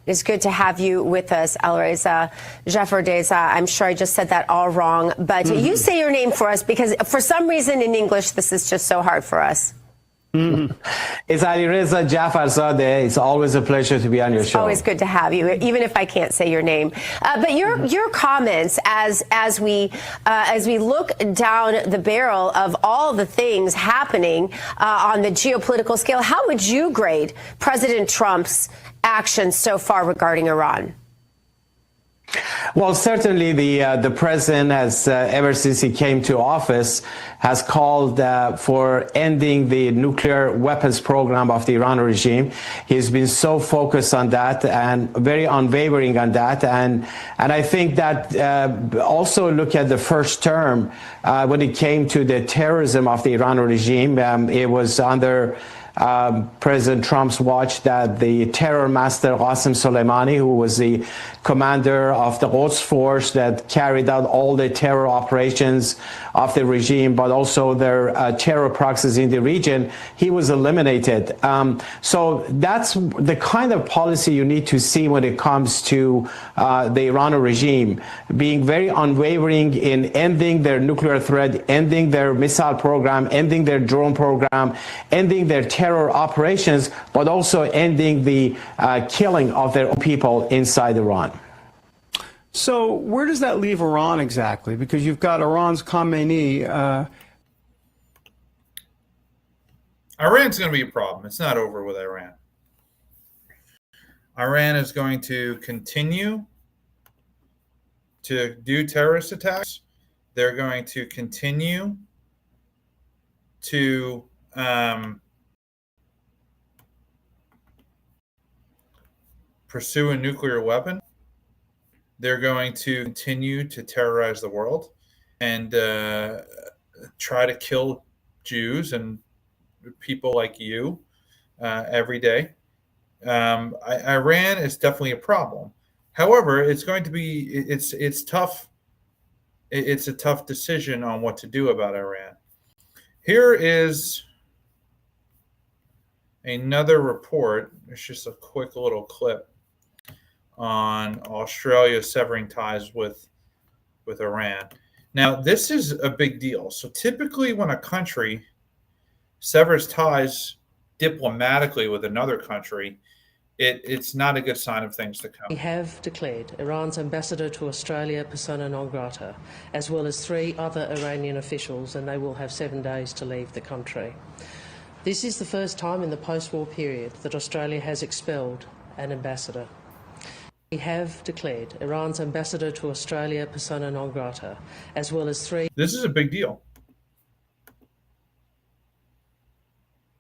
It's good to have you with us, Alireza Jafardeza. I'm sure I just said that all wrong, but you say your name for us because for some reason in English this is just so hard for us. It's Alireza Jafarzadeh. It's always a pleasure to be on your show. Always good to have you, even if I can't say your name. But your comments as we look down the barrel of all the things happening on the geopolitical scale, how would you grade President Trump's actions so far regarding Iran? Well, certainly the president has, ever since he came to office, has called for ending the nuclear weapons program of the Iran regime. He's been so focused on that and very unwavering on that. And I think that also look at the first term when it came to the terrorism of the Iran regime. It was under President Trump's watch that the terror master Qasem Soleimani, who was the commander of the Quds force that carried out all the terror operations of the regime, but also their terror proxies in the region, he was eliminated. So that's the kind of policy you need to see when it comes to the Iran regime, being very unwavering in ending their nuclear threat, ending their missile program, ending their drone program, ending their terror operations, but also ending the killing of their own people inside Iran. So where does that leave Iran exactly? Because you've got Iran's Khamenei. Iran's going to be a problem. It's not over with Iran. Iran is going to continue to do terrorist attacks. They're going to continue to pursue a nuclear weapon. They're going to continue to terrorize the world and try to kill Jews and people like you every day. Iran is definitely a problem. However, it's going to be it's tough. It's a tough decision on what to do about Iran. Here is another report. It's just a quick little clip on Australia severing ties with Iran. Now, this is a big deal. So typically when a country severs ties diplomatically with another country, it's not a good sign of things to come. We have declared Iran's ambassador to Australia persona non grata, as well as 3 other Iranian officials, and they will have 7 days to leave the country. This is the first time in the post-war period that Australia has expelled an ambassador. We have declared Iran's ambassador to Australia persona non grata, as well as 3. This is a big deal.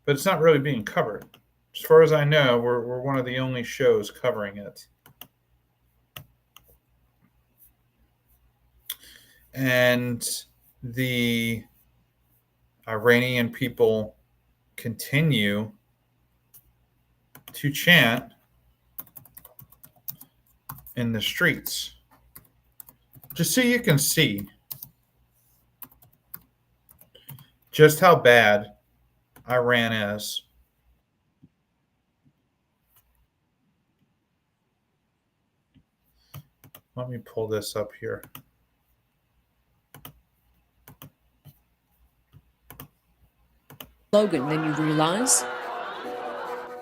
But it's not really being covered. As far as I know, we're one of the only shows covering it. And the Iranian people continue to chant in the streets. Just so you can see just how bad Iran is. Let me pull this up here. Slogan, then you realize?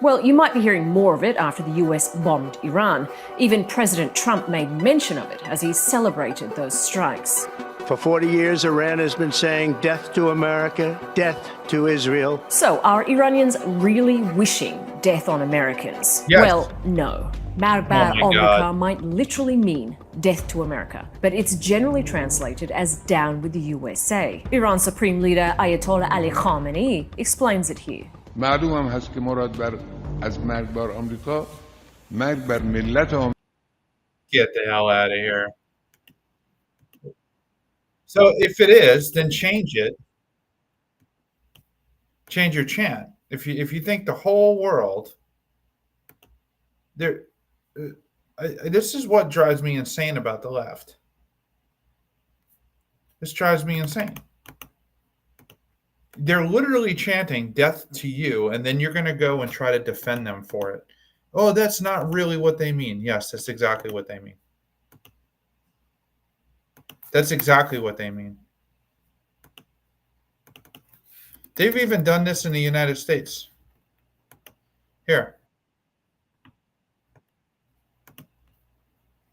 Well, you might be hearing more of it after the US bombed Iran. Even President Trump made mention of it as he celebrated those strikes. For 40 years, Iran has been saying death to America, death to Israel. So, are Iranians really wishing death on Americans? Yes. Well, no. Marbar Oh my God. Omrika might literally mean death to America, but it's generally translated as down with the USA. Iran's Supreme Leader Ayatollah Ali Khamenei explains it here. معلوم هم هست که مراد بر از مرگ بر آمریکا مرگ بر ملت آمریکا. Get the hell out of here. So if it is, then change it. Change your chant. If you think the whole world, this is what drives me insane about the left. This drives me insane. They're literally chanting death to you, and then you're going to go and try to defend them for it. Oh, that's not really what they mean. Yes, that's exactly what they mean. That's exactly what they mean. They've even done this in the United States. Here.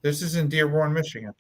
This is in Dearborn, Michigan.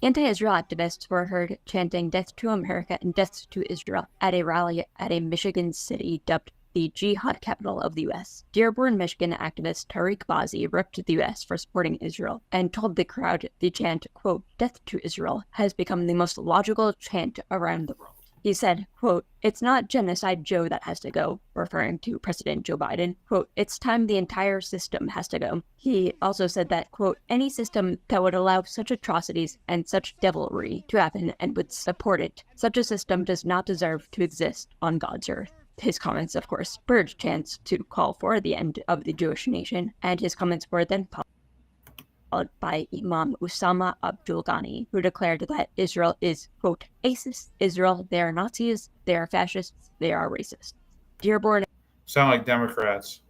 Anti-Israel activists were heard chanting "Death to America" and "Death to Israel" at a rally at a Michigan city dubbed the jihad capital of the U.S. Dearborn, Michigan activist Tariq Bazi ripped the U.S. for supporting Israel and told the crowd the chant, quote, "Death to Israel" has become the most logical chant around the world. He said, quote, "It's not Genocide Joe that has to go," referring to President Joe Biden. Quote, "It's time the entire system has to go." He also said that, quote, "Any system that would allow such atrocities and such devilry to happen and would support it, such a system does not deserve to exist on God's earth." His comments, of course, spurred chants to call for the end of the Jewish nation, and his comments were then followed by Imam Usama Abdul Ghani, who declared that Israel is, quote, "ISIS, Israel, they are Nazis, they are fascists, they are racist." Dearborn Sound like Democrats,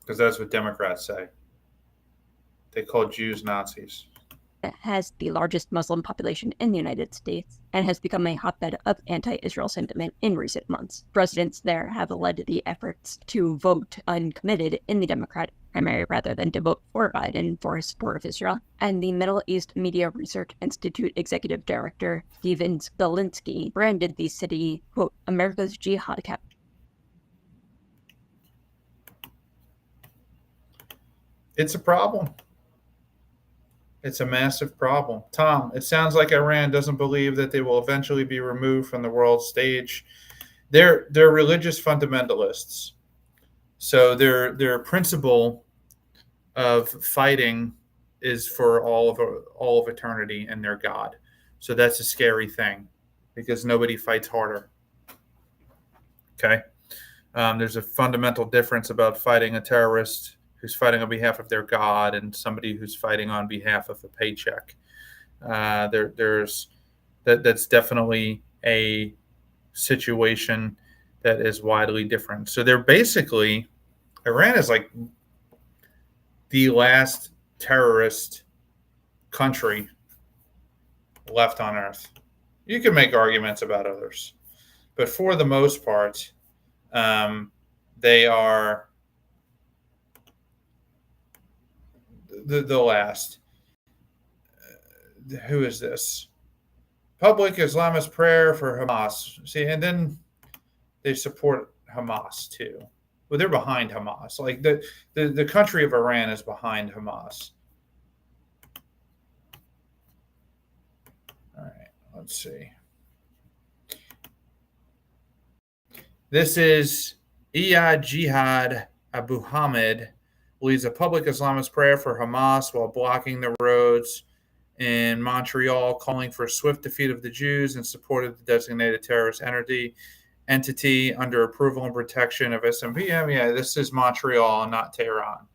because that's what Democrats say. They call Jews Nazis. has the largest Muslim population in the United States and has become a hotbed of anti-Israel sentiment in recent months. Residents there have led the efforts to vote uncommitted in the Democratic primary rather than to vote for Biden for his support of Israel. And the Middle East Media Research Institute Executive Director Steven Skalinsky branded the city, quote, "America's jihad capital." It's a problem. It's a massive problem. Tom, it sounds like Iran doesn't believe that they will eventually be removed from the world stage. They're religious fundamentalists. So their principle of fighting is for all of eternity and their God. So that's a scary thing because nobody fights harder. Okay? There's a fundamental difference about fighting a terrorist who's fighting on behalf of their God and somebody who's fighting on behalf of a paycheck. That's definitely a situation that is widely different. So they're basically, Iran is like the last terrorist country left on earth. You can make arguments about others, but for the most part, they are the last. Who is this? Public Islamist prayer for Hamas. See, and then they support Hamas too. Well, they're behind Hamas. Like the country of Iran is behind Hamas. All right, let's see. This is Iyad Jihad Abu Hamid leads a public Islamist prayer for Hamas while blocking the roads in Montreal, calling for a swift defeat of the Jews and support of the designated terrorist entity under approval and protection of SMPM. Yeah, this is Montreal, not Tehran.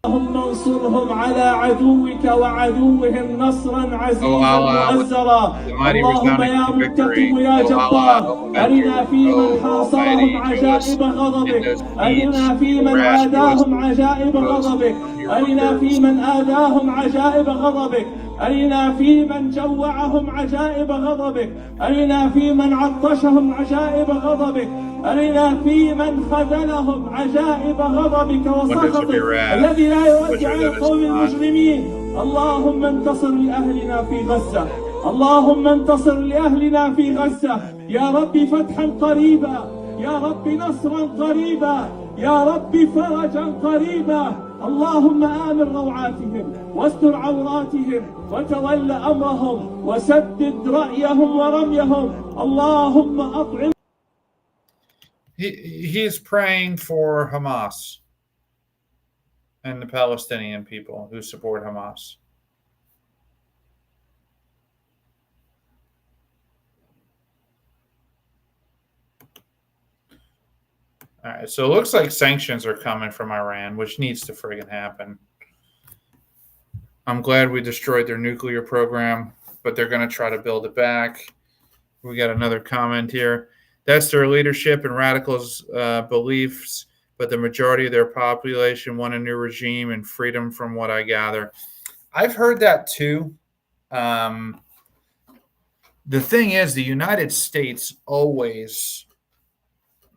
اللهم انصرهم على عدوك وعدوهم نصرا عزيزا مؤزرا اللهم يا منتقم يا جبار أرنا في من حاصرهم عجائب غضبك أرنا في من عاداهم عجائب غضبك أرنا في من آذاهم عجائب غضبك أرنا في من جوعهم عجائب غضبك أرنا في من عطشهم عجائب غضبك أرنا في من خذلهم عجائب غضبك وسخطك الذي لا يرجع القوم المجرمين اللهم انتصر لأهلنا في غزة اللهم انتصر لأهلنا في غزة يا رب فتحا قريبا يا رب نصرا قريبا يا رب فرجا قريبا اللهم آمن روعاتهم واستر عوراتهم وتول أمرهم وسدد رأيهم ورميهم اللهم أطعم. He is praying for Hamas and the Palestinian people who support Hamas. All right, so it looks like sanctions are coming from Iran, which needs to friggin' happen. I'm glad we destroyed their nuclear program, but they're going to try to build it back. We got another comment here. That's their leadership and radicals' beliefs, but the majority of their population want a new regime and freedom, from what I gather. I've heard that too. The thing is, the United States always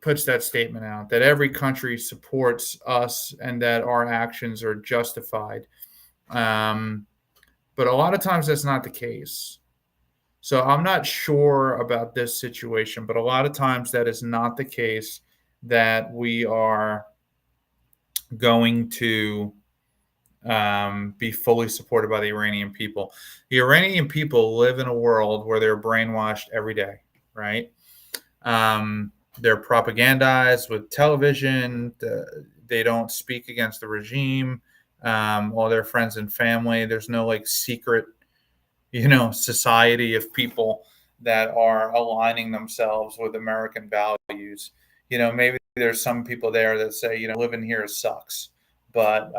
puts that statement out that every country supports us and that our actions are justified. But a lot of times that's not the case. So I'm not sure about this situation, but a lot of times that is not the case, that we are going to be fully supported by the Iranian people. The Iranian people live in a world where they're brainwashed every day, right? They're propagandized with television. They don't speak against the regime. All their friends and family. There's no like secret, society of people that are aligning themselves with American values. Maybe there's some people there that say, living here sucks. But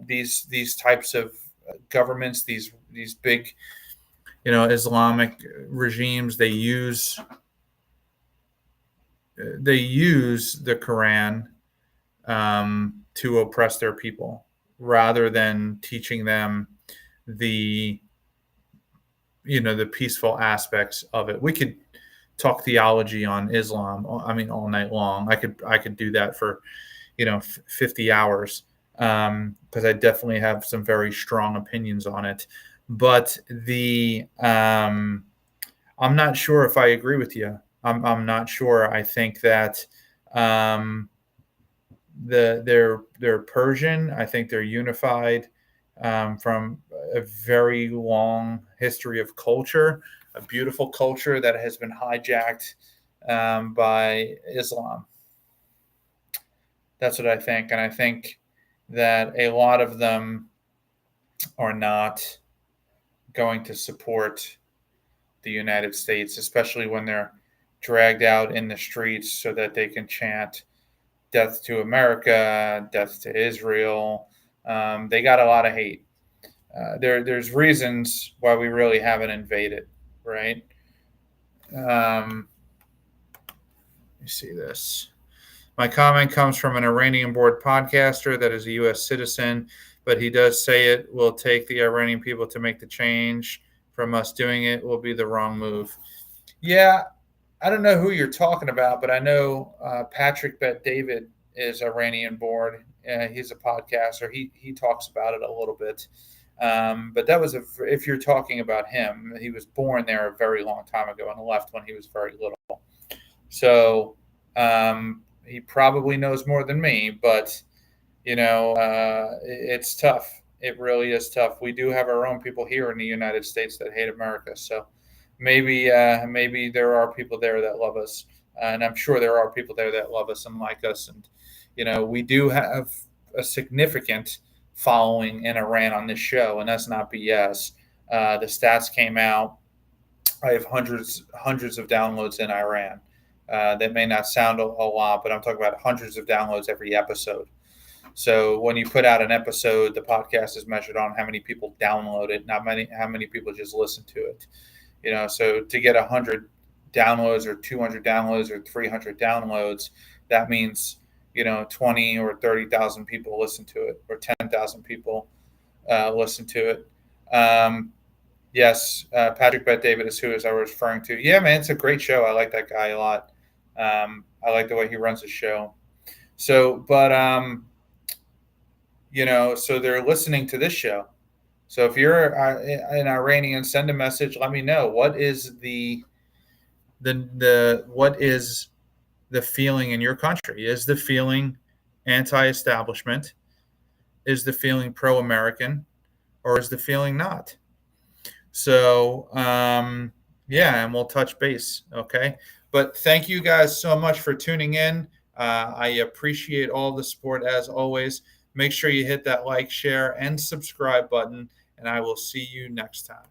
these types of governments, these big, Islamic regimes, they use the Quran to oppress their people, rather than teaching them the peaceful aspects of it. We could talk theology on Islam, all night long. I could do that for 50 hours, because I definitely have some very strong opinions on it. But I'm not sure if I agree with you. I'm not sure. I think that they're Persian. I think they're unified from a very long history of culture, a beautiful culture that has been hijacked by Islam. That's what I think. And I think that a lot of them are not going to support the United States, especially when they're dragged out in the streets so that they can chant death to America, death to Israel. They got a lot of hate. There's reasons why we really haven't invaded, right? Let me see this. My comment comes from an Iranian-born podcaster that is a U.S. citizen, but he does say it will take the Iranian people to make the change. From us doing it will be the wrong move. Yeah, I don't know who you're talking about, but I know Patrick Bet-David is Iranian-born. He's a podcaster. He talks about it a little bit. But that was if you're talking about him, he was born there a very long time ago and left when he was very little. So he probably knows more than me, but it's tough. It really is tough. We do have our own people here in the United States that hate America. So maybe there are people there that love us, and I'm sure there are people there that love us and like us. And we do have a significant following in Iran on this show, and that's not BS. The stats came out. I have hundreds of downloads in Iran. That may not sound a lot, but I'm talking about hundreds of downloads every episode. So when you put out an episode, the podcast is measured on how many people download it, not how many people just listen to it. So to get 100 downloads or 200 downloads or 300 downloads, that means 20 or 30,000 people listen to it, or 10,000 people listen to it. Yes, Patrick Bet-David is who I was referring to. Yeah, man, it's a great show. I like that guy a lot. I like the way he runs his show. So, but so they're listening to this show. So if you're an Iranian, send a message. Let me know what is the feeling in your country. Is the feeling anti-establishment? Is the feeling pro-American, or is the feeling not? So and we'll touch base. Okay, but thank you guys so much for tuning in. I appreciate all the support as always. Make sure you hit that like, share, and subscribe button, and I will see you next time.